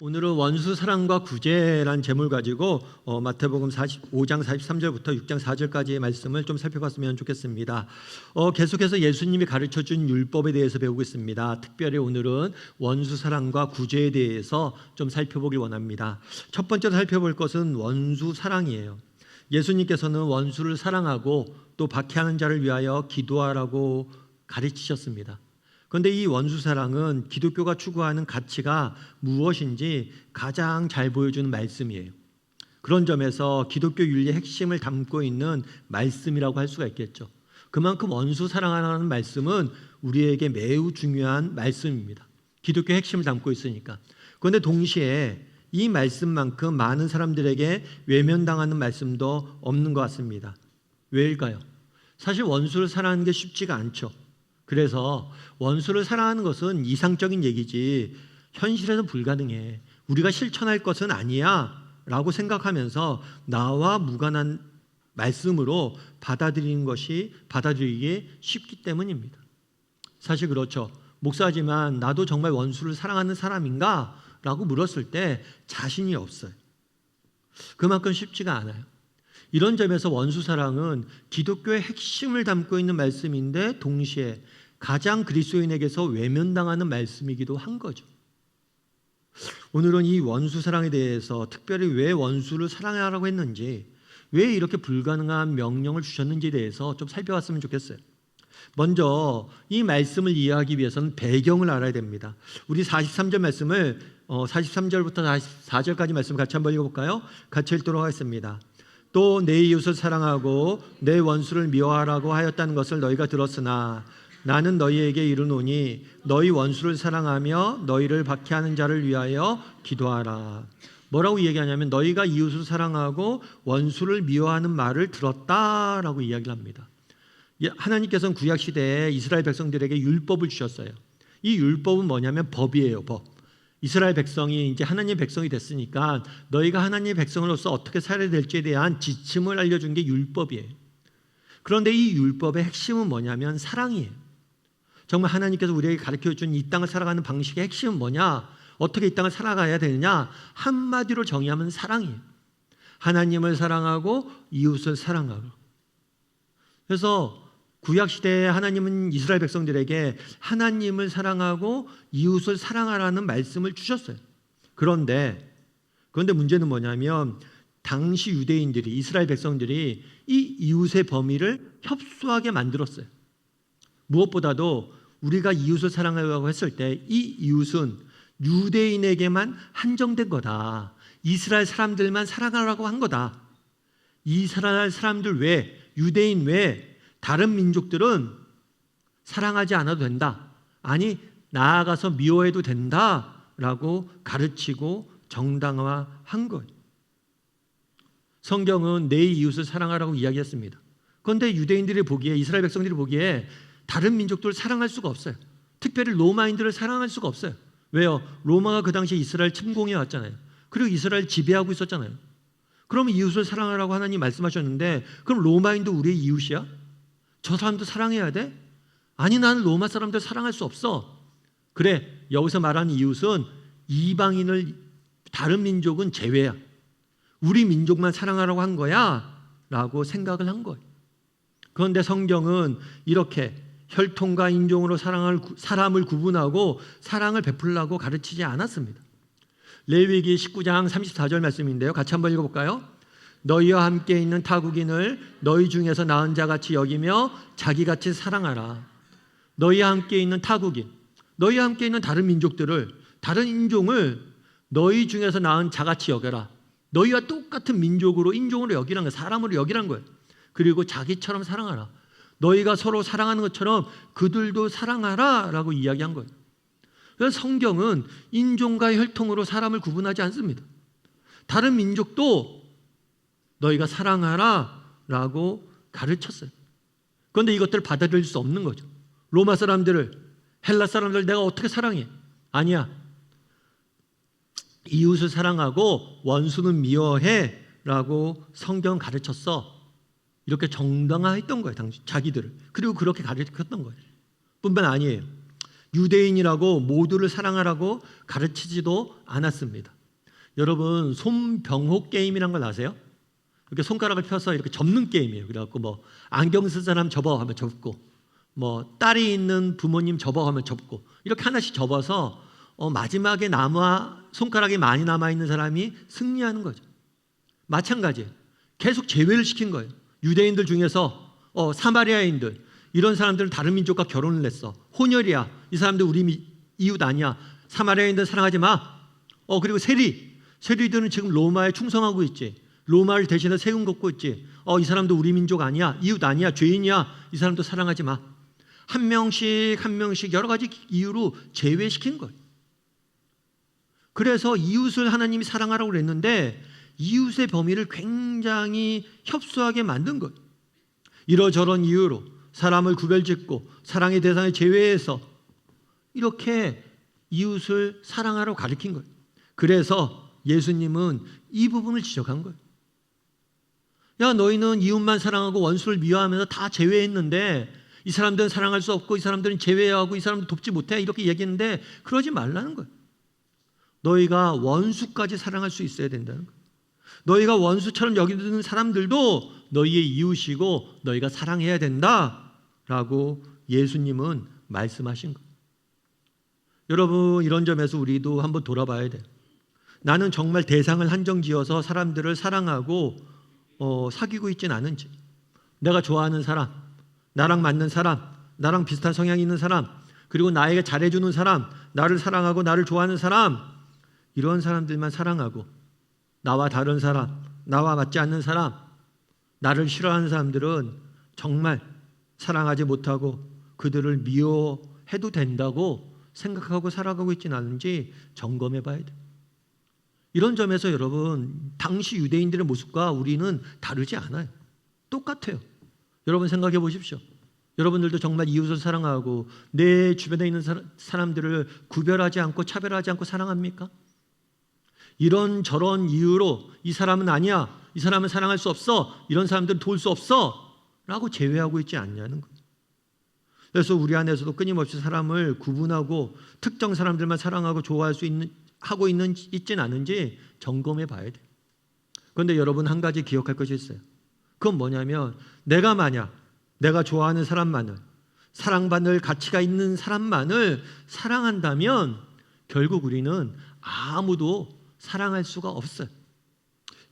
오늘은 원수 사랑과 구제란 제목을 가지고 마태복음 5장 43절부터 6장 4절까지의 말씀을 좀 살펴봤으면 좋겠습니다. 계속해서 예수님이 가르쳐준 율법에 대해서 배우고 있습니다. 특별히 오늘은 원수 사랑과 구제에 대해서 좀 살펴보길 원합니다. 첫 번째로 살펴볼 것은 원수 사랑이에요. 예수님께서는 원수를 사랑하고 또 박해하는 자를 위하여 기도하라고 가르치셨습니다. 그런데 이 원수 사랑은 기독교가 추구하는 가치가 무엇인지 가장 잘 보여주는 말씀이에요. 그런 점에서 기독교 윤리의 핵심을 담고 있는 말씀이라고 할 수가 있겠죠. 그만큼 원수 사랑하라는 말씀은 우리에게 매우 중요한 말씀입니다. 기독교 핵심을 담고 있으니까. 그런데 동시에 이 말씀만큼 많은 사람들에게 외면당하는 말씀도 없는 것 같습니다. 왜일까요? 사실 원수를 사랑하는 게 쉽지가 않죠. 그래서 원수를 사랑하는 것은 이상적인 얘기지 현실에서 불가능해. 우리가 실천할 것은 아니야 라고 생각하면서 나와 무관한 말씀으로 받아들이기 쉽기 때문입니다. 사실 그렇죠. 목사지만 나도 정말 원수를 사랑하는 사람인가? 라고 물었을 때 자신이 없어요. 그만큼 쉽지가 않아요. 이런 점에서 원수 사랑은 기독교의 핵심을 담고 있는 말씀인데 동시에 가장 그리스도인에게서 외면당하는 말씀이기도 한 거죠. 오늘은 이 원수 사랑에 대해서 특별히 왜 원수를 사랑하라고 했는지, 왜 이렇게 불가능한 명령을 주셨는지에 대해서 좀 살펴봤으면 좋겠어요. 먼저 이 말씀을 이해하기 위해서는 배경을 알아야 됩니다. 우리 43절 말씀을 43절부터 44절까지 말씀 같이 한번 읽어볼까요? 같이 읽도록 하겠습니다. 또 내 이웃을 사랑하고 내 원수를 미워하라고 하였다는 것을 너희가 들었으나 나는 너희에게 이르노니 너희 원수를 사랑하며 너희를 박해하는 자를 위하여 기도하라. 뭐라고 이야기하냐면 너희가 이웃을 사랑하고 원수를 미워하는 말을 들었다라고 이야기를 합니다. 하나님께서는 구약시대에 이스라엘 백성들에게 율법을 주셨어요. 이 율법은 뭐냐면 법이에요. 법. 이스라엘 백성이 이제 하나님의 백성이 됐으니까 너희가 하나님의 백성으로서 어떻게 살아야 될지에 대한 지침을 알려준 게 율법이에요. 그런데 이 율법의 핵심은 뭐냐면 사랑이에요. 정말 하나님께서 우리에게 가르쳐준 이 땅을 살아가는 방식의 핵심은 뭐냐? 어떻게 이 땅을 살아가야 되느냐? 한마디로 정의하면 사랑이에요. 하나님을 사랑하고 이웃을 사랑하고. 그래서 구약시대에 하나님은 이스라엘 백성들에게 하나님을 사랑하고 이웃을 사랑하라는 말씀을 주셨어요. 그런데 문제는 뭐냐면 당시 유대인들이, 이스라엘 백성들이 이 이웃의 범위를 협소하게 만들었어요. 무엇보다도 우리가 이웃을 사랑하라고 했을 때 이 이웃은 유대인에게만 한정된 거다. 이스라엘 사람들만 사랑하라고 한 거다. 이스라엘 사람들 외에, 유대인 외에 다른 민족들은 사랑하지 않아도 된다. 아니, 나아가서 미워해도 된다라고 가르치고 정당화한 거예요. 성경은 내 이웃을 사랑하라고 이야기했습니다. 그런데 유대인들이 보기에, 이스라엘 백성들이 보기에 다른 민족들을 사랑할 수가 없어요. 특별히 로마인들을 사랑할 수가 없어요. 왜요? 로마가 그 당시에 이스라엘 침공해 왔잖아요. 그리고 이스라엘 지배하고 있었잖아요. 그러면 이웃을 사랑하라고 하나님 말씀하셨는데 그럼 로마인도 우리의 이웃이야? 저 사람도 사랑해야 돼? 아니, 나는 로마 사람들 사랑할 수 없어. 그래, 여기서 말하는 이웃은 이방인을, 다른 민족은 제외야. 우리 민족만 사랑하라고 한 거야 라고 생각을 한 거예요. 그런데 성경은 이렇게 혈통과 인종으로 사람을 구분하고 사랑을 베풀라고 가르치지 않았습니다. 레위기 19장 34절 말씀인데요. 같이 한번 읽어볼까요? 너희와 함께 있는 타국인을 너희 중에서 나은 자같이 여기며 자기같이 사랑하라. 너희와 함께 있는 타국인, 너희와 함께 있는 다른 민족들을, 다른 인종을 너희 중에서 나은 자같이 여겨라. 너희와 똑같은 민족으로, 인종으로 여기라는 거예요. 사람으로 여기라는 거예요. 그리고 자기처럼 사랑하라. 너희가 서로 사랑하는 것처럼 그들도 사랑하라 라고 이야기한 거예요. 그래서 성경은 인종과 혈통으로 사람을 구분하지 않습니다. 다른 민족도 너희가 사랑하라 라고 가르쳤어요. 그런데 이것들을 받아들일 수 없는 거죠. 로마 사람들을, 헬라 사람들을 내가 어떻게 사랑해? 아니야. 이웃을 사랑하고 원수는 미워해 라고 성경 가르쳤어. 이렇게 정당화했던 거예요. 당시 자기들을. 그리고 그렇게 가르쳤던 거예요. 뿐만 아니에요. 유대인이라고 모두를 사랑하라고 가르치지도 않았습니다. 여러분, 손병호 게임이란 걸 아세요? 이렇게 손가락을 펴서 이렇게 접는 게임이에요. 그래갖고 뭐 안경 쓴 사람 접어 하면 접고, 뭐 딸이 있는 부모님 접어 하면 접고, 이렇게 하나씩 접어서 마지막에 손가락이 많이 남아 있는 사람이 승리하는 거죠. 마찬가지예요. 계속 제외를 시킨 거예요. 유대인들 중에서 사마리아인들, 이런 사람들은 다른 민족과 결혼을 했어. 혼혈이야. 이 사람들 우리 이웃 아니야. 사마리아인들 사랑하지 마. 그리고 세리들은 지금 로마에 충성하고 있지. 로마를 대신해 세금 걷고 있지. 이 사람도 우리 민족 아니야. 이웃 아니야. 죄인이야. 이 사람도 사랑하지 마. 한 명씩 한 명씩 여러 가지 이유로 제외시킨 거예요. 그래서 이웃을 하나님이 사랑하라고 그랬는데 이웃의 범위를 굉장히 협소하게 만든 거예요. 이러저런 이유로 사람을 구별짓고 사랑의 대상을 제외해서 이렇게 이웃을 사랑하라고 가르친 거예요. 그래서 예수님은 이 부분을 지적한 거예요. 야, 너희는 이웃만 사랑하고 원수를 미워하면서 다 제외했는데 이 사람들은 사랑할 수 없고 이 사람들은 제외하고 이 사람들 돕지 못해, 이렇게 얘기했는데 그러지 말라는 거예요. 너희가 원수까지 사랑할 수 있어야 된다는 거예요. 너희가 원수처럼 여기는 사람들도 너희의 이웃이고 너희가 사랑해야 된다라고 예수님은 말씀하신 거예요. 여러분, 이런 점에서 우리도 한번 돌아봐야 돼요. 나는 정말 대상을 한정지어서 사람들을 사랑하고 사귀고 있진 않은지, 내가 좋아하는 사람, 나랑 맞는 사람, 나랑 비슷한 성향이 있는 사람, 그리고 나에게 잘해주는 사람, 나를 사랑하고 나를 좋아하는 사람, 이런 사람들만 사랑하고 나와 다른 사람, 나와 맞지 않는 사람, 나를 싫어하는 사람들은 정말 사랑하지 못하고 그들을 미워해도 된다고 생각하고 살아가고 있지는 않은지 점검해 봐야 돼요. 이런 점에서 여러분, 당시 유대인들의 모습과 우리는 다르지 않아요. 똑같아요. 여러분 생각해 보십시오. 여러분들도 정말 이웃을 사랑하고 내 주변에 있는 사람들을 구별하지 않고 차별하지 않고 사랑합니까? 이런 저런 이유로 이 사람은 아니야, 이 사람은 사랑할 수 없어, 이런 사람들은 도울 수 없어 라고 제외하고 있지 않냐는 거예요. 그래서 우리 안에서도 끊임없이 사람을 구분하고 특정 사람들만 사랑하고 좋아할 수 있지는 않은지 점검해 봐야 돼요. 그런데 여러분, 한 가지 기억할 것이 있어요. 그건 뭐냐면, 내가 만약 내가 좋아하는 사람만을, 사랑받을 가치가 있는 사람만을 사랑한다면 결국 우리는 아무도 사랑할 수가 없어요.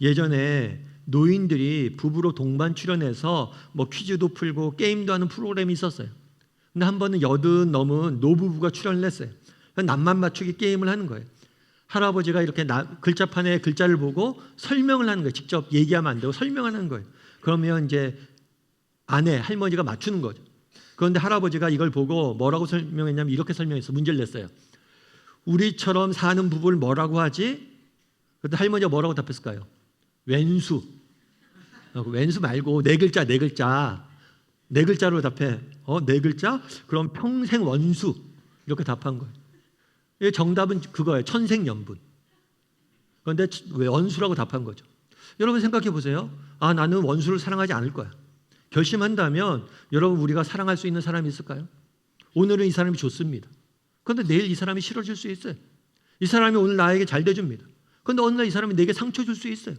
예전에 노인들이 부부로 동반 출연해서 뭐 퀴즈도 풀고 게임도 하는 프로그램이 있었어요. 근데 한 번은 80 넘은 노부부가 출연을 했어요. 낱말 맞추기 게임을 하는 거예요. 할아버지가 이렇게 글자판에 글자를 보고 설명을 하는 거예요. 직접 얘기하면 안 되고 설명하는 거예요. 그러면 이제 아내, 할머니가 맞추는 거죠. 그런데 할아버지가 이걸 보고 뭐라고 설명했냐면 이렇게 설명했어요. 문제를 냈어요. 우리처럼 사는 부부를 뭐라고 하지? 그런데 할머니가 뭐라고 답했을까요? 왼수. 왼수 말고 네 글자. 네 글자로 답해. 네 글자? 그럼 평생 원수. 이렇게 답한 거예요. 정답은 그거예요. 천생연분. 그런데 왜 원수라고 답한 거죠? 여러분 생각해 보세요. 나는 원수를 사랑하지 않을 거야. 결심한다면 여러분, 우리가 사랑할 수 있는 사람이 있을까요? 오늘은 이 사람이 좋습니다. 그런데 내일 이 사람이 싫어질 수 있어요. 이 사람이 오늘 나에게 잘 대줍니다. 그런데 어느 날 이 사람이 내게 상처 줄 수 있어요.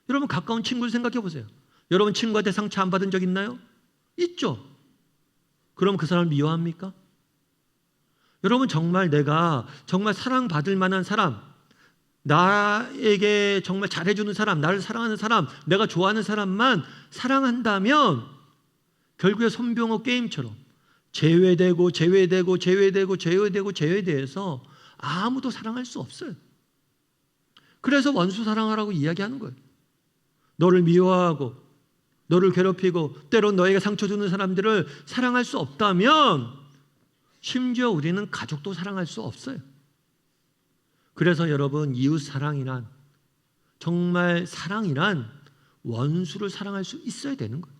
여러분, 가까운 친구를 생각해 보세요. 여러분, 친구한테 상처 안 받은 적 있나요? 있죠. 그럼 그 사람을 미워합니까? 여러분, 정말 내가 정말 사랑받을 만한 사람, 나에게 정말 잘해주는 사람, 나를 사랑하는 사람, 내가 좋아하는 사람만 사랑한다면 결국에 손병호 게임처럼 제외되고 제외돼서 아무도 사랑할 수 없어요. 그래서 원수 사랑하라고 이야기하는 거예요. 너를 미워하고 너를 괴롭히고 때론 너에게 상처 주는 사람들을 사랑할 수 없다면 심지어 우리는 가족도 사랑할 수 없어요. 그래서 여러분, 이웃 사랑이란, 정말 사랑이란 원수를 사랑할 수 있어야 되는 거예요.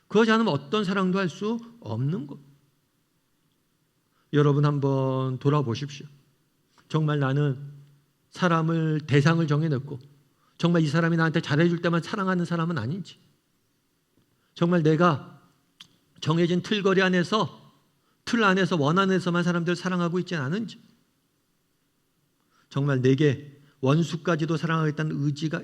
그러지 않으면 어떤 사랑도 할 수 없는 거예요. 여러분, 한번 돌아보십시오. 정말 나는 사람을, 대상을 정해놓고 정말 이 사람이 나한테 잘해줄 때만 사랑하는 사람은 아닌지, 정말 내가 정해진 틀거리 안에서 틀 안에서 원 안에서만 사람들을 사랑하고 있지는 않은지, 정말 내게 원수까지도 사랑하겠다는 의지가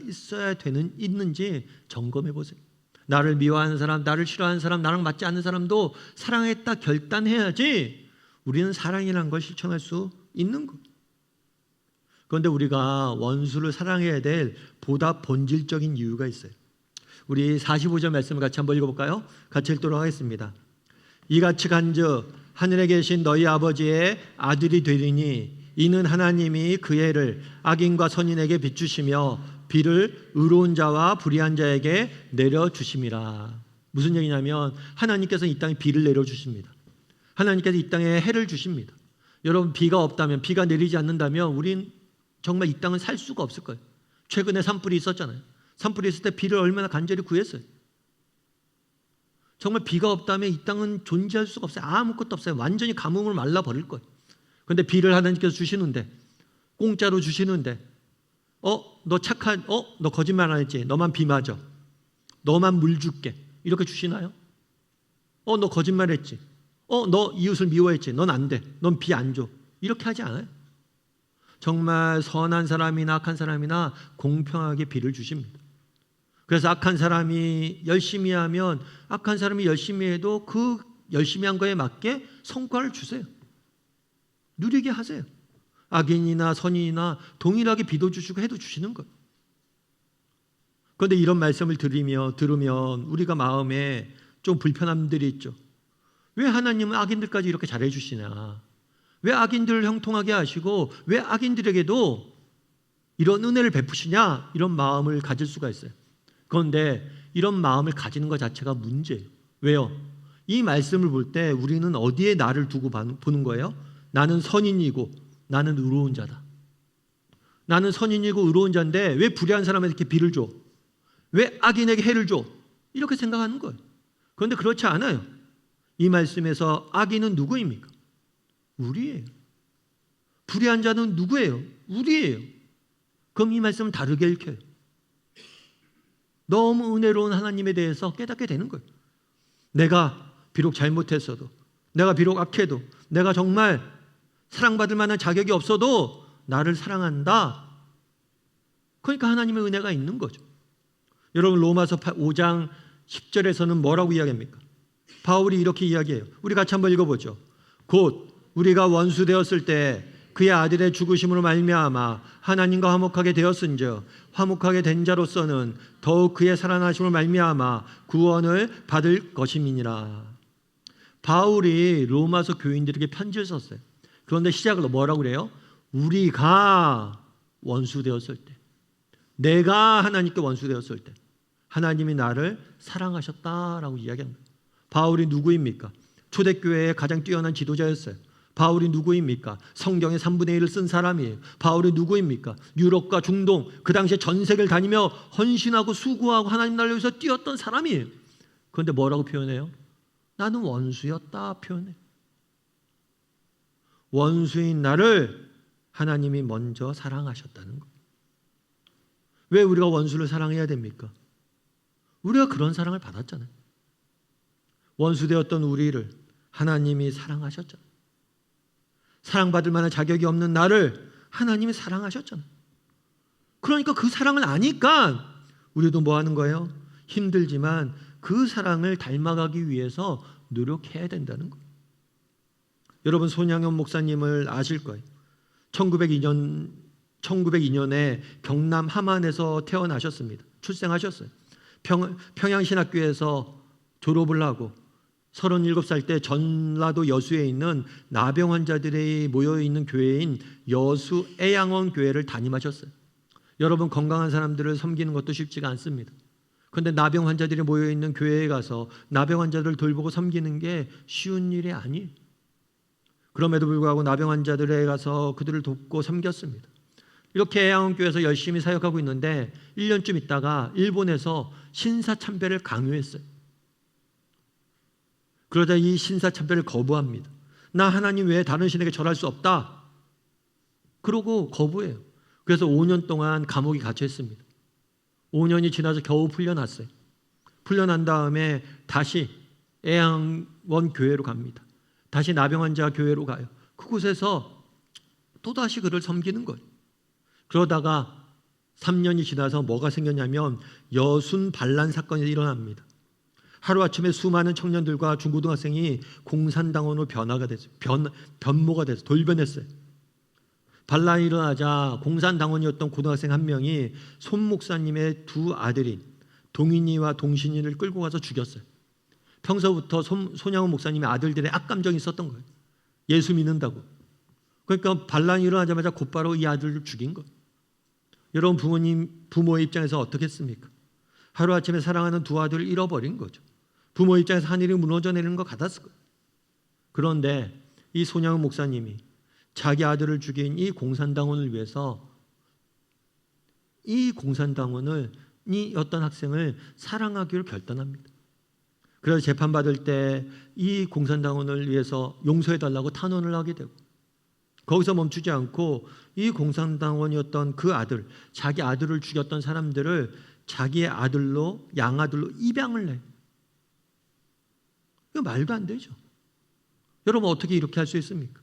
있는지 점검해 보세요. 나를 미워하는 사람, 나를 싫어하는 사람, 나랑 맞지 않는 사람도 사랑하겠다 결단해야지 우리는 사랑이라는 걸 실천할 수 있는 것. 그런데 우리가 원수를 사랑해야 될 보다 본질적인 이유가 있어요. 우리 45절 말씀을 같이 한번 읽어볼까요? 같이 읽도록 하겠습니다. 이같이 간즉 하늘에 계신 너희 아버지의 아들이 되리니 이는 하나님이 그 해를 악인과 선인에게 비추시며 비를 의로운 자와 불의한 자에게 내려주심이라. 무슨 얘기냐면 하나님께서 이 땅에 비를 내려주십니다. 하나님께서 이 땅에 해를 주십니다. 여러분, 비가 없다면, 비가 내리지 않는다면 우린 정말 이 땅은 살 수가 없을 거예요. 최근에 산불이 있었잖아요. 산불이 있을 때 비를 얼마나 간절히 구했어요. 정말 비가 없다면 이 땅은 존재할 수가 없어요. 아무것도 없어요. 완전히 가뭄을 말라버릴 거예요. 그런데 비를 하나님께서 주시는데, 공짜로 주시는데, 너 거짓말 안 했지? 너만 비 맞아. 너만 물 줄게. 이렇게 주시나요? 너 거짓말 했지? 너 이웃을 미워했지? 넌 안 돼. 넌 비 안 줘. 이렇게 하지 않아요. 정말 선한 사람이나 악한 사람이나 공평하게 비를 주십니다. 그래서 악한 사람이 열심히 하면 악한 사람이 열심히 해도 그 열심히 한 거에 맞게 성과를 주세요. 누리게 하세요. 악인이나 선인이나 동일하게 비도 주시고 해도 주시는 거예요. 그런데 이런 말씀을 들으면 우리가 마음에 좀 불편함들이 있죠. 왜 하나님은 악인들까지 이렇게 잘해 주시냐? 왜 악인들을 형통하게 하시고 왜 악인들에게도 이런 은혜를 베푸시냐? 이런 마음을 가질 수가 있어요. 그런데 이런 마음을 가지는 것 자체가 문제예요. 왜요? 이 말씀을 볼 때 우리는 어디에 나를 두고 보는 거예요? 나는 선인이고 나는 의로운 자다. 나는 선인이고 의로운 자인데 왜 불의한 사람에게 이렇게 비를 줘? 왜 악인에게 해를 줘? 이렇게 생각하는 거예요. 그런데 그렇지 않아요. 이 말씀에서 악인은 누구입니까? 우리예요. 불의한 자는 누구예요? 우리예요. 그럼 이 말씀은 다르게 읽혀요. 너무 은혜로운 하나님에 대해서 깨닫게 되는 거예요. 내가 비록 잘못했어도, 내가 비록 악해도, 내가 정말 사랑받을 만한 자격이 없어도 나를 사랑한다. 그러니까 하나님의 은혜가 있는 거죠. 여러분, 로마서 5장 10절에서는 뭐라고 이야기합니까? 바울이 이렇게 이야기해요. 우리 같이 한번 읽어보죠. 곧 우리가 원수 되었을 때 그의 아들의 죽으심으로 말미암아 하나님과 화목하게 되었은즉 화목하게 된 자로서는 더욱 그의 살아나심으로 말미암아 구원을 받을 것임이니라. 바울이 로마서 교인들에게 편지를 썼어요. 그런데 시작을 뭐라고 그래요? 우리가 원수 되었을 때, 내가 하나님께 원수 되었을 때 하나님이 나를 사랑하셨다라고 이야기합니다. 바울이 누구입니까? 초대교회의 가장 뛰어난 지도자였어요. 바울이 누구입니까? 성경의 3분의 1을 쓴 사람이에요. 바울이 누구입니까? 유럽과 중동, 그 당시에 전 세계를 다니며 헌신하고 수고하고 하나님 나라를 위해서 뛰었던 사람이에요. 그런데 뭐라고 표현해요? 나는 원수였다 표현해. 원수인 나를 하나님이 먼저 사랑하셨다는 거예요. 왜 우리가 원수를 사랑해야 됩니까? 우리가 그런 사랑을 받았잖아요. 원수 되었던 우리를 하나님이 사랑하셨잖아요. 사랑받을 만한 자격이 없는 나를 하나님이 사랑하셨잖아요. 그러니까 그 사랑을 아니까 우리도 뭐 하는 거예요? 힘들지만 그 사랑을 닮아가기 위해서 노력해야 된다는 거예요. 여러분, 손양현 목사님을 아실 거예요. 1902년에 경남 함안에서 태어나셨습니다. 출생하셨어요. 평양신학교에서 졸업을 하고 37살 때 전라도 여수에 있는 나병 환자들이 모여있는 교회인 여수 애양원 교회를 담임하셨어요. 여러분, 건강한 사람들을 섬기는 것도 쉽지가 않습니다. 그런데 나병 환자들이 모여있는 교회에 가서 나병 환자들을 돌보고 섬기는 게 쉬운 일이 아니에요. 그럼에도 불구하고 나병 환자들에 가서 그들을 돕고 섬겼습니다. 이렇게 애양원 교회에서 열심히 사역하고 있는데 1년쯤 있다가 일본에서 신사참배를 강요했어요. 그러자 이 신사참배를 거부합니다. 나 하나님 외에 다른 신에게 절할 수 없다. 그러고 거부해요. 그래서 5년 동안 감옥에 갇혀 있습니다. 5년이 지나서 겨우 풀려났어요. 풀려난 다음에 다시 애양원 교회로 갑니다. 다시 나병 환자 교회로 가요. 그곳에서 또다시 그를 섬기는 거예요. 그러다가 3년이 지나서 뭐가 생겼냐면 여순 반란 사건이 일어납니다. 하루아침에 수많은 청년들과 중고등학생이 공산당원으로 변모가 돼서 돌변했어요. 반란이 일어나자 공산당원이었던 고등학생 한 명이 손 목사님의 두 아들인 동인이와 동신이를 끌고 가서 죽였어요. 평소부터 손양훈 목사님의 아들들의 악감정이 있었던 거예요. 예수 믿는다고. 그러니까 반란이 일어나자마자 곧바로 이 아들을 죽인 거예요. 여러분, 부모의 입장에서 어떻겠습니까? 하루아침에 사랑하는 두 아들을 잃어버린 거죠. 부모 입장에서 하늘이 무너져 내리는 것 같았을 거예요. 그런데 이 손양훈 목사님이 자기 아들을 죽인 이 공산당원을 위해서 이 공산당원을 이 어떤 학생을 사랑하기로 결단합니다. 그래서 재판받을 때 이 공산당원을 위해서 용서해달라고 탄원을 하게 되고, 거기서 멈추지 않고 이 공산당원이었던 그 아들, 자기 아들을 죽였던 사람들을 자기의 아들로, 양아들로 입양을 해요. 이거 말도 안 되죠. 여러분, 어떻게 이렇게 할 수 있습니까?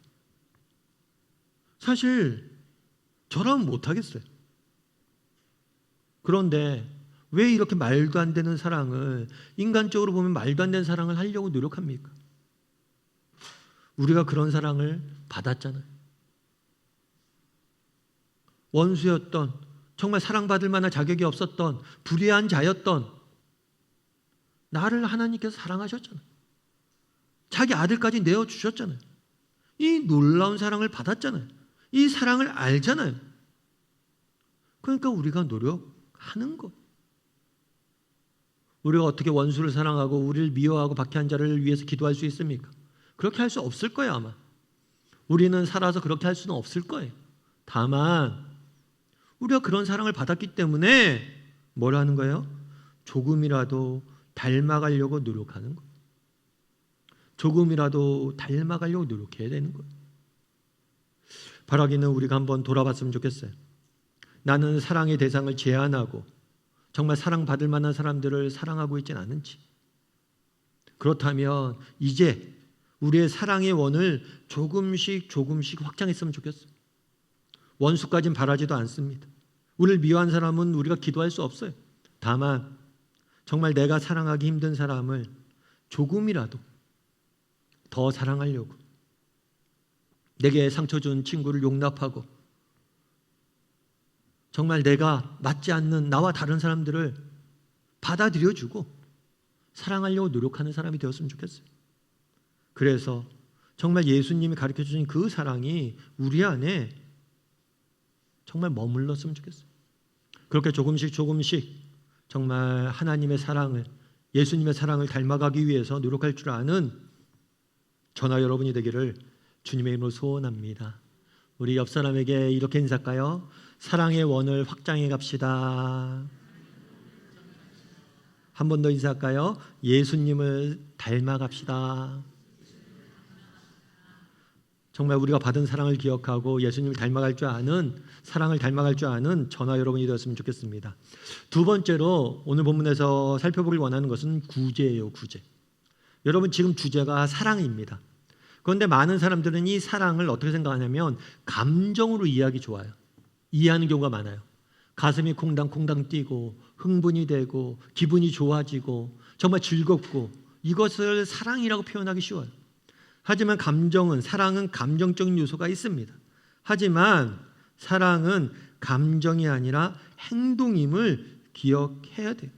사실 저라면 못하겠어요. 그런데 왜 이렇게 말도 안 되는 사랑을, 인간적으로 보면 말도 안 되는 사랑을 하려고 노력합니까? 우리가 그런 사랑을 받았잖아요. 원수였던, 정말 사랑받을 만한 자격이 없었던 불의한 자였던 나를 하나님께서 사랑하셨잖아요. 자기 아들까지 내어주셨잖아요. 이 놀라운 사랑을 받았잖아요. 이 사랑을 알잖아요. 그러니까 우리가 노력하는 것. 우리가 어떻게 원수를 사랑하고 우리를 미워하고 박해한 자를 위해서 기도할 수 있습니까? 그렇게 할 수 없을 거예요, 아마. 우리는 살아서 그렇게 할 수는 없을 거예요. 다만 우리가 그런 사랑을 받았기 때문에 뭘 하는 거예요? 조금이라도 닮아가려고 노력하는 거예요. 조금이라도 닮아가려고 노력해야 되는 거예요. 바라기는 우리가 한번 돌아봤으면 좋겠어요. 나는 사랑의 대상을 제한하고 정말 사랑받을 만한 사람들을 사랑하고 있지는 않은지. 그렇다면 이제 우리의 사랑의 원을 조금씩 확장했으면 좋겠어요. 원수까지는 바라지도 않습니다. 우리를 미워한 사람은 우리가 기도할 수 없어요. 다만 정말 내가 사랑하기 힘든 사람을 조금이라도 더 사랑하려고, 내게 상처 준 친구를 용납하고, 정말 내가 맞지 않는 나와 다른 사람들을 받아들여주고 사랑하려고 노력하는 사람이 되었으면 좋겠어요. 그래서 정말 예수님이 가르쳐주신 그 사랑이 우리 안에 정말 머물렀으면 좋겠어요. 그렇게 조금씩 정말 하나님의 사랑을, 예수님의 사랑을 닮아가기 위해서 노력할 줄 아는 저나 여러분이 되기를 주님의 이름으로 소원합니다. 우리 옆 사람에게 이렇게 인사할까요? 사랑의 원을 확장해 갑시다. 한 번 더 인사할까요? 예수님을 닮아 갑시다. 정말 우리가 받은 사랑을 기억하고 예수님을 닮아갈 줄 아는, 사랑을 닮아갈 줄 아는 저나 여러분이 되었으면 좋겠습니다. 두 번째로 오늘 본문에서 살펴보길 원하는 것은 구제예요, 구제. 여러분, 지금 주제가 사랑입니다. 그런데 많은 사람들은 이 사랑을 어떻게 생각하냐면 감정으로 이해하기 좋아요. 이해하는 경우가 많아요. 가슴이 콩당콩당 뛰고 흥분이 되고 기분이 좋아지고 정말 즐겁고, 이것을 사랑이라고 표현하기 쉬워요. 하지만 사랑은 감정적인 요소가 있습니다. 하지만 사랑은 감정이 아니라 행동임을 기억해야 돼요.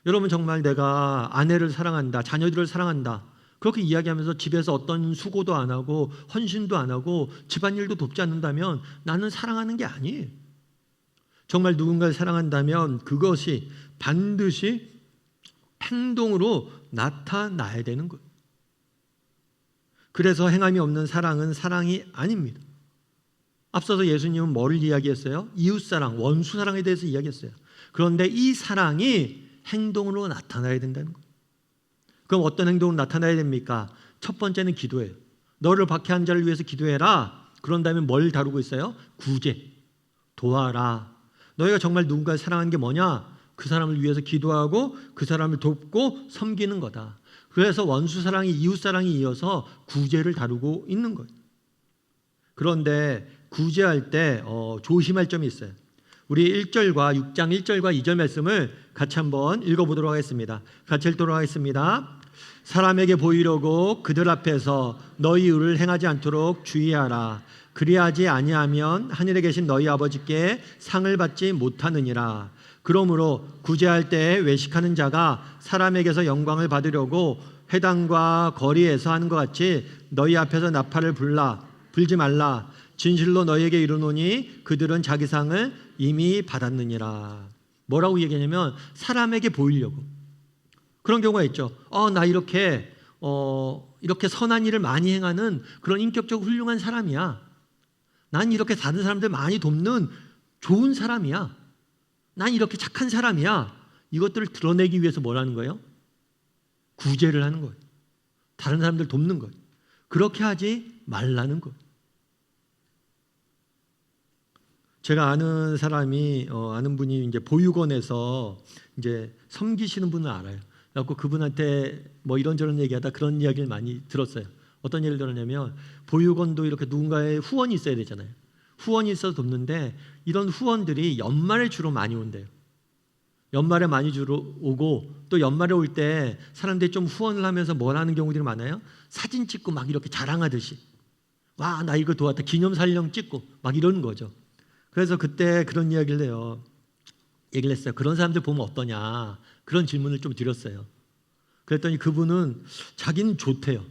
여러분, 정말 내가 아내를 사랑한다, 자녀들을 사랑한다, 그렇게 이야기하면서 집에서 어떤 수고도 안 하고 헌신도 안 하고 집안일도 돕지 않는다면 나는 사랑하는 게 아니에요. 정말 누군가를 사랑한다면 그것이 반드시 행동으로 나타나야 되는 거예요. 그래서 행함이 없는 사랑은 사랑이 아닙니다. 앞서서 예수님은 뭐를 이야기했어요? 이웃사랑, 원수사랑에 대해서 이야기했어요. 그런데 이 사랑이 행동으로 나타나야 된다는 거예요. 그럼 어떤 행동으로 나타나야 됩니까? 첫 번째는 기도예요. 너를 박해한 자를 위해서 기도해라. 그런 다음에 뭘 다루고 있어요? 구제, 도와라. 너희가 정말 누군가를 사랑하는 게 뭐냐? 그 사람을 위해서 기도하고 그 사람을 돕고 섬기는 거다. 그래서 원수 사랑이 이웃 사랑이 이어서 구제를 다루고 있는 거예요. 그런데 구제할 때 조심할 점이 있어요. 우리 1절과 6장 1절과 2절 말씀을 같이 한번 읽어보도록 하겠습니다. 같이 읽도록 하겠습니다. 사람에게 보이려고 그들 앞에서 너희 의를 행하지 않도록 주의하라. 그리하지 아니하면 하늘에 계신 너희 아버지께 상을 받지 못하느니라. 그러므로 구제할 때에 외식하는 자가 사람에게서 영광을 받으려고 회당과 거리에서 하는 것 같이 너희 앞에서 나팔을 불지 말라. 진실로 너희에게 이르노니 그들은 자기 상을 이미 받았느니라. 뭐라고 얘기하냐면 사람에게 보이려고. 그런 경우가 있죠. 나 이렇게 선한 일을 많이 행하는 그런 인격적으로 훌륭한 사람이야. 난 이렇게 다른 사람들 많이 돕는 좋은 사람이야. 난 이렇게 착한 사람이야. 이것들을 드러내기 위해서 뭘 하는 거예요? 구제를 하는 거예요. 다른 사람들 돕는 거예요. 그렇게 하지 말라는 거예요. 제가 아는 사람이 아는 분이 이제 보육원에서 이제 섬기시는 분을 알아요. 그래서 그분한테 뭐 이런저런 얘기하다 그런 이야기를 많이 들었어요. 어떤 예를 들었냐면 보육원도 이렇게 누군가의 후원이 있어야 되잖아요. 후원이 있어서 돕는데 이런 후원들이 연말에 주로 많이 온대요. 연말에 많이 주로 오고 또 연말에 올 때 사람들이 좀 후원을 하면서 뭘 하는 경우들이 많아요. 사진 찍고 막 이렇게 자랑하듯이 와, 나 이거 도왔다. 기념사진령 찍고 막 이러는 거죠. 그래서 그때 그런 이야기를 해요. 얘기를 했어요. 그런 사람들 보면 어떠냐. 그런 질문을 좀 드렸어요. 그랬더니 그분은 자기는 좋대요.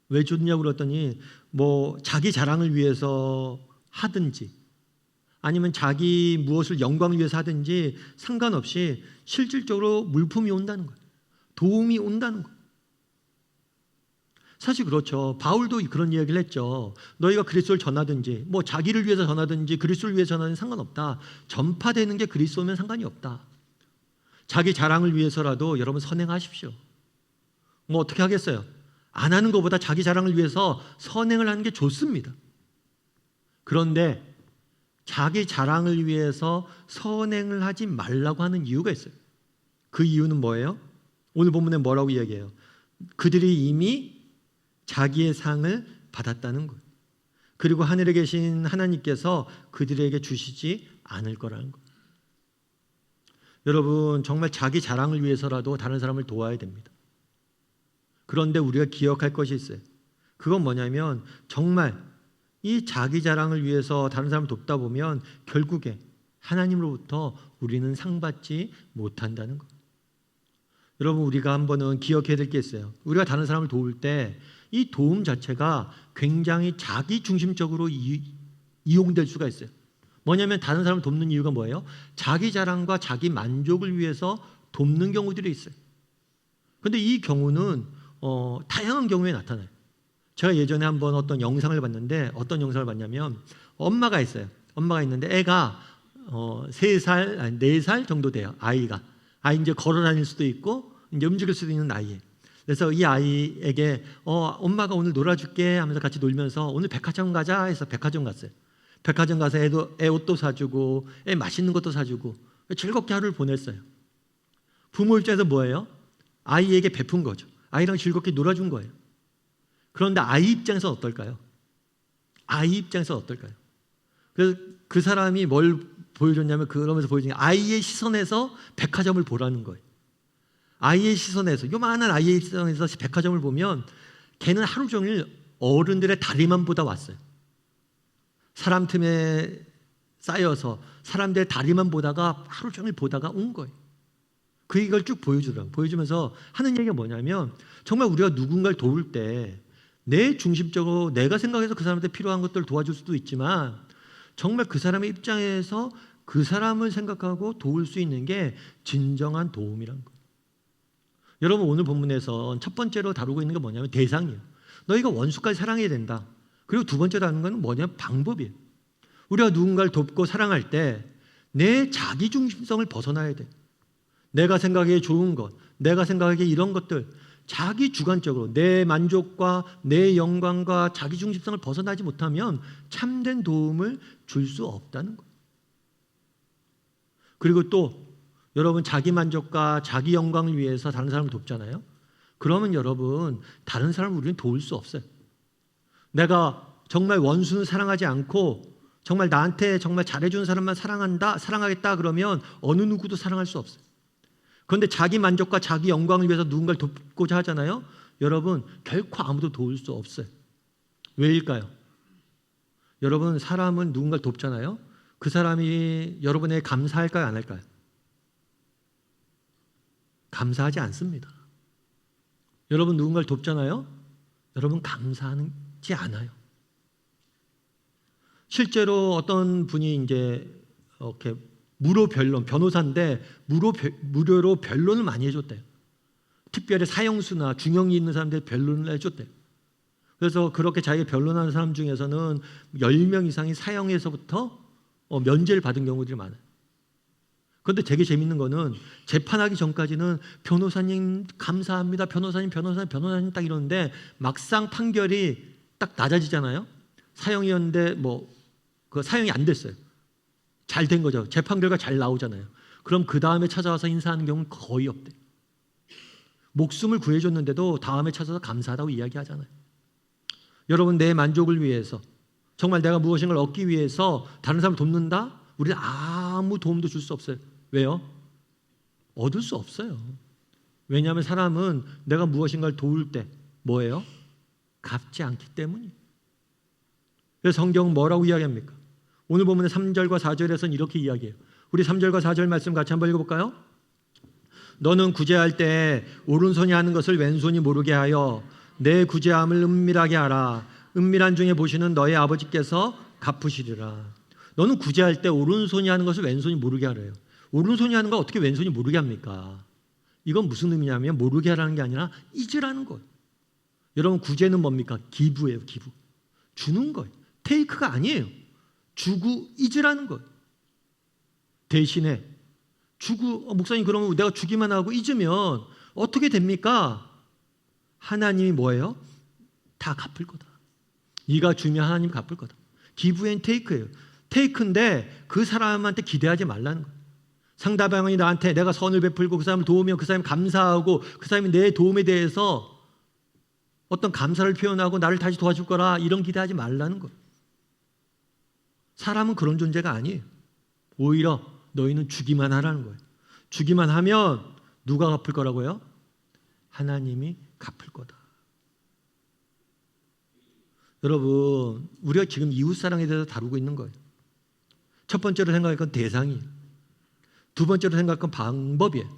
왜 좋냐고 그랬더니 뭐 자기 자랑을 위해서 하든지 아니면 자기 무엇을 영광을 위해서 하든지 상관없이 실질적으로 물품이 온다는 거예요. 도움이 온다는 거예요. 사실 그렇죠. 바울도 그런 이야기를 했죠. 너희가 그리스도를 전하든지 뭐 자기를 위해서 전하든지 그리스도를 위해서 전하는 상관없다. 전파되는 게 그리스도면 상관이 없다. 자기 자랑을 위해서라도 여러분 선행하십시오. 뭐 어떻게 하겠어요? 안 하는 것보다 자기 자랑을 위해서 선행을 하는 게 좋습니다. 그런데 자기 자랑을 위해서 선행을 하지 말라고 하는 이유가 있어요. 그 이유는 뭐예요? 오늘 본문에 뭐라고 이야기해요? 그들이 이미 자기의 상을 받았다는 거예요. 그리고 하늘에 계신 하나님께서 그들에게 주시지 않을 거라는 거예요. 여러분 정말 자기 자랑을 위해서라도 다른 사람을 도와야 됩니다. 그런데 우리가 기억할 것이 있어요. 그건 뭐냐면 정말 이 자기 자랑을 위해서 다른 사람을 돕다 보면 결국에 하나님으로부터 우리는 상받지 못한다는 거예요. 여러분 우리가 한번은 기억해야 될 게 있어요. 우리가 다른 사람을 도울 때 이 도움 자체가 굉장히 자기 중심적으로 이용될 수가 있어요. 뭐냐면 다른 사람을 돕는 이유가 뭐예요? 자기 자랑과 자기 만족을 위해서 돕는 경우들이 있어요. 그런데 이 경우는 다양한 경우에 나타나요. 제가 예전에 한번 어떤 영상을 봤는데 어떤 영상을 봤냐면 엄마가 있어요. 엄마가 있는데 애가 3살, 아니 4살 정도 돼요. 아이 이제 걸어 다닐 수도 있고 이제 움직일 수도 있는 나이에. 그래서 이 아이에게 엄마가 오늘 놀아줄게 하면서 같이 놀면서 오늘 백화점 가자 해서 백화점 갔어요. 백화점 가서 애 옷도 사주고 애 맛있는 것도 사주고 즐겁게 하루를 보냈어요. 부모 입장에서 뭐예요? 아이에게 베푼 거죠. 아이랑 즐겁게 놀아준 거예요. 그런데 아이 입장에서 어떨까요? 아이 입장에서 어떨까요? 그래서 그 사람이 뭘 보여줬냐면 그러면서 보여준 게 아이의 시선에서 백화점을 보라는 거예요. 아이의 시선에서 요만한 아이의 시선에서 백화점을 보면 걔는 하루 종일 어른들의 다리만 보다 왔어요. 사람 틈에 쌓여서 사람들의 다리만 보다가 하루 종일 보다가 온 거예요. 그 이걸 쭉 보여주더라고요. 보여주면서 하는 얘기가 뭐냐면 정말 우리가 누군가를 도울 때 내 중심적으로 내가 생각해서 그 사람한테 필요한 것들을 도와줄 수도 있지만 정말 그 사람의 입장에서 그 사람을 생각하고 도울 수 있는 게 진정한 도움이란 거예요. 여러분 오늘 본문에서 첫 번째로 다루고 있는 게 뭐냐면 대상이에요. 너희가 원수까지 사랑해야 된다. 그리고 두 번째 다루는 건 뭐냐면 방법이에요. 우리가 누군가를 돕고 사랑할 때 내 자기중심성을 벗어나야 돼. 내가 생각하기에 좋은 것, 내가 생각하기에 이런 것들 자기 주관적으로 내 만족과 내 영광과 자기중심성을 벗어나지 못하면 참된 도움을 줄 수 없다는 거예요. 그리고 또 여러분 자기 만족과 자기 영광을 위해서 다른 사람을 돕잖아요. 그러면 여러분 다른 사람을 우리는 도울 수 없어요. 내가 정말 원수는 사랑하지 않고 정말 나한테 정말 잘해주는 사람만 사랑하겠다 그러면 어느 누구도 사랑할 수 없어요. 그런데 자기 만족과 자기 영광을 위해서 누군가를 돕고자 하잖아요. 여러분 결코 아무도 도울 수 없어요. 왜일까요? 여러분 사람은 누군가를 돕잖아요. 그 사람이 여러분에게 감사할까요? 안 할까요? 감사하지 않습니다. 여러분 누군가를 돕잖아요. 여러분 감사하지 않아요. 실제로 어떤 분이 이제 이렇게 무료 변론, 변호사인데 무료로 변론을 많이 해줬대요. 특별히 사형수나 중형이 있는 사람들 변론을 해줬대요. 그래서 그렇게 자기가 변론하는 사람 중에서는 10명 이상이 사형에서부터 면제를 받은 경우들이 많아요. 그런데 되게 재밌는 거는 재판하기 전까지는 변호사님 감사합니다. 변호사님 딱 이러는데 막상 판결이 딱 낮아지잖아요. 사형이었는데 그 사형이 안 됐어요. 잘 된 거죠. 재판 결과 잘 나오잖아요. 그럼 그 다음에 찾아와서 인사하는 경우는 거의 없대요. 목숨을 구해줬는데도 다음에 찾아서 감사하다고 이야기하잖아요. 여러분 내 만족을 위해서 정말 내가 무엇인가를 얻기 위해서 다른 사람을 돕는다? 우리는 아무 도움도 줄 수 없어요. 왜요? 얻을 수 없어요. 왜냐하면 사람은 내가 무엇인가를 도울 때 뭐예요? 갚지 않기 때문이에요. 그래서 성경은 뭐라고 이야기합니까? 오늘 본문의 3절과 4절에서는 이렇게 이야기해요. 우리 3절과 4절 말씀 같이 한번 읽어볼까요? 너는 구제할 때 오른손이 하는 것을 왼손이 모르게 하여 내 구제함을 은밀하게 하라. 은밀한 중에 보시는 너의 아버지께서 갚으시리라. 너는 구제할 때 오른손이 하는 것을 왼손이 모르게 하래요. 오른손이 하는 걸 어떻게 왼손이 모르게 합니까? 이건 무슨 의미냐면 모르게 하라는 게 아니라 잊으라는 거예요. 여러분 구제는 뭡니까? 기부예요. 기부. 주는 거예요. 테이크가 아니에요. 주고 잊으라는 거예요. 대신에 주고 목사님 그러면 내가 주기만 하고 잊으면 어떻게 됩니까? 하나님이 뭐예요? 다 갚을 거다. 네가 주면 하나님 갚을 거다. 기브앤 테이크예요. 테이크인데 그 사람한테 기대하지 말라는 거예요. 상대방이 나한테 내가 선을 베풀고 그 사람을 도우면 그 사람이 감사하고 그 사람이 내 도움에 대해서 어떤 감사를 표현하고 나를 다시 도와줄 거라 이런 기대하지 말라는 거예요. 사람은 그런 존재가 아니에요. 오히려 너희는 주기만 하라는 거예요. 주기만 하면 누가 갚을 거라고요? 하나님이 갚을 거다. 여러분 우리가 지금 이웃사랑에 대해서 다루고 있는 거예요. 첫 번째로 생각할 건 대상이에요. 두 번째로 생각할 건 방법이에요.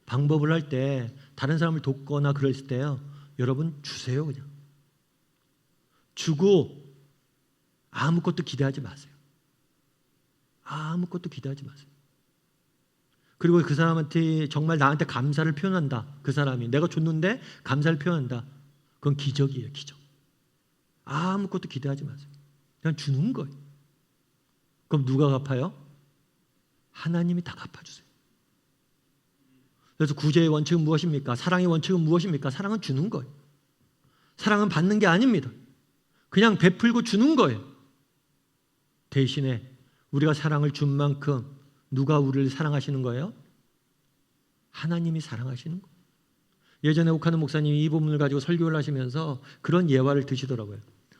방법을 할 때 다른 사람을 돕거나 그랬을 때요. 여러분 주세요. 그냥 주고 아무것도 기대하지 마세요. 아무것도 기대하지 마세요. 그리고 그 사람한테 정말 나한테 감사를 표현한다. 그 사람이 내가 줬는데 감사를 표현한다. 그건 기적이에요. 기적. 아무것도 기대하지 마세요. 그냥 주는 거예요. 그럼 누가 갚아요? 하나님이 다 갚아주세요. 그래서 구제의 원칙은 무엇입니까? 사랑의 원칙은 무엇입니까? 사랑은 주는 거예요. 사랑은 받는 게 아닙니다. 그냥 베풀고 주는 거예요. 대신에 우리가 사랑을 준 만큼 누가 우리를 사랑하시는 거예요? 하나님이 사랑하시는 거예요. 예전에 옥하는 목사님이 이 본문을 가지고 설교를 하시면서 그런 예화를 드시더라고요.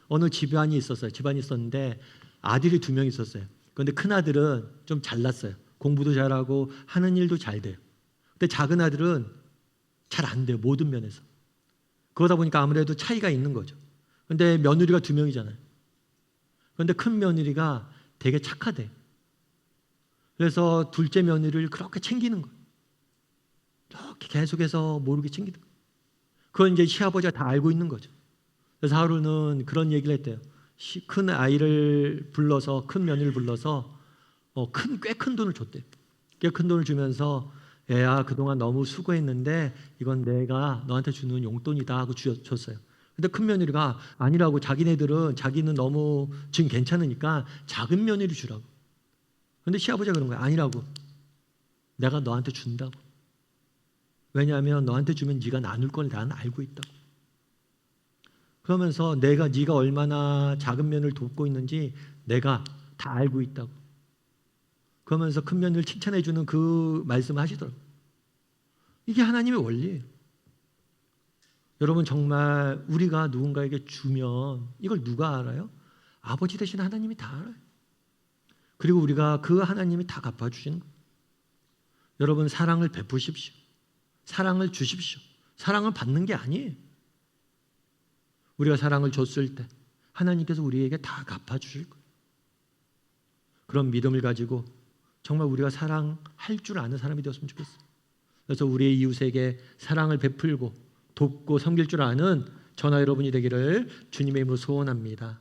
어느 집안이 있었어요. 집안이 있었는데 아들이 2명 있었어요. 그런데 큰 아들은 좀 잘났어요. 공부도 잘하고 하는 일도 잘 돼요. 근데 작은 아들은 잘 안 돼요. 모든 면에서. 그러다 보니까 아무래도 차이가 있는 거죠. 그런데 며느리가 2명이잖아요. 그런데 큰 며느리가 되게 착하대. 그래서 둘째 며느리를 그렇게 챙기는 거예요. 이렇게 계속해서 모르게 챙기는 거예요. 그건 이제 시아버지가 다 알고 있는 거죠. 그래서 하루는 그런 얘기를 했대요. 큰 아이를 불러서 큰 며느리를 불러서 꽤 큰 돈을 줬대요. 꽤 큰 돈을 주면서 애야 그동안 너무 수고했는데 이건 내가 너한테 주는 용돈이다 하고 줬어요. 근데 큰 며느리가 아니라고 자기는 너무 지금 괜찮으니까 작은 며느리 주라고. 근데 시아버지가 그런 거야. 아니라고. 내가 너한테 준다고. 왜냐하면 너한테 주면 네가 나눌 걸 나는 알고 있다고. 그러면서 네가 얼마나 작은 며느리를 돕고 있는지 내가 다 알고 있다고. 그러면서 큰 며느리를 칭찬해 주는 그 말씀을 하시더라고요. 이게 하나님의 원리예요. 여러분, 정말 우리가 누군가에게 주면 이걸 누가 알아요? 아버지 되신 하나님이 다 알아요. 그리고 우리가 그 하나님이 다 갚아주시는 거예요. 여러분, 사랑을 베푸십시오. 사랑을 주십시오. 사랑을 받는 게 아니에요. 우리가 사랑을 줬을 때 하나님께서 우리에게 다 갚아주실 거예요. 그런 믿음을 가지고 정말 우리가 사랑할 줄 아는 사람이 되었으면 좋겠어요. 그래서 우리의 이웃에게 사랑을 베풀고 돕고 섬길 줄 아는 저나 여러분이 되기를 주님의 이름으로 소원합니다.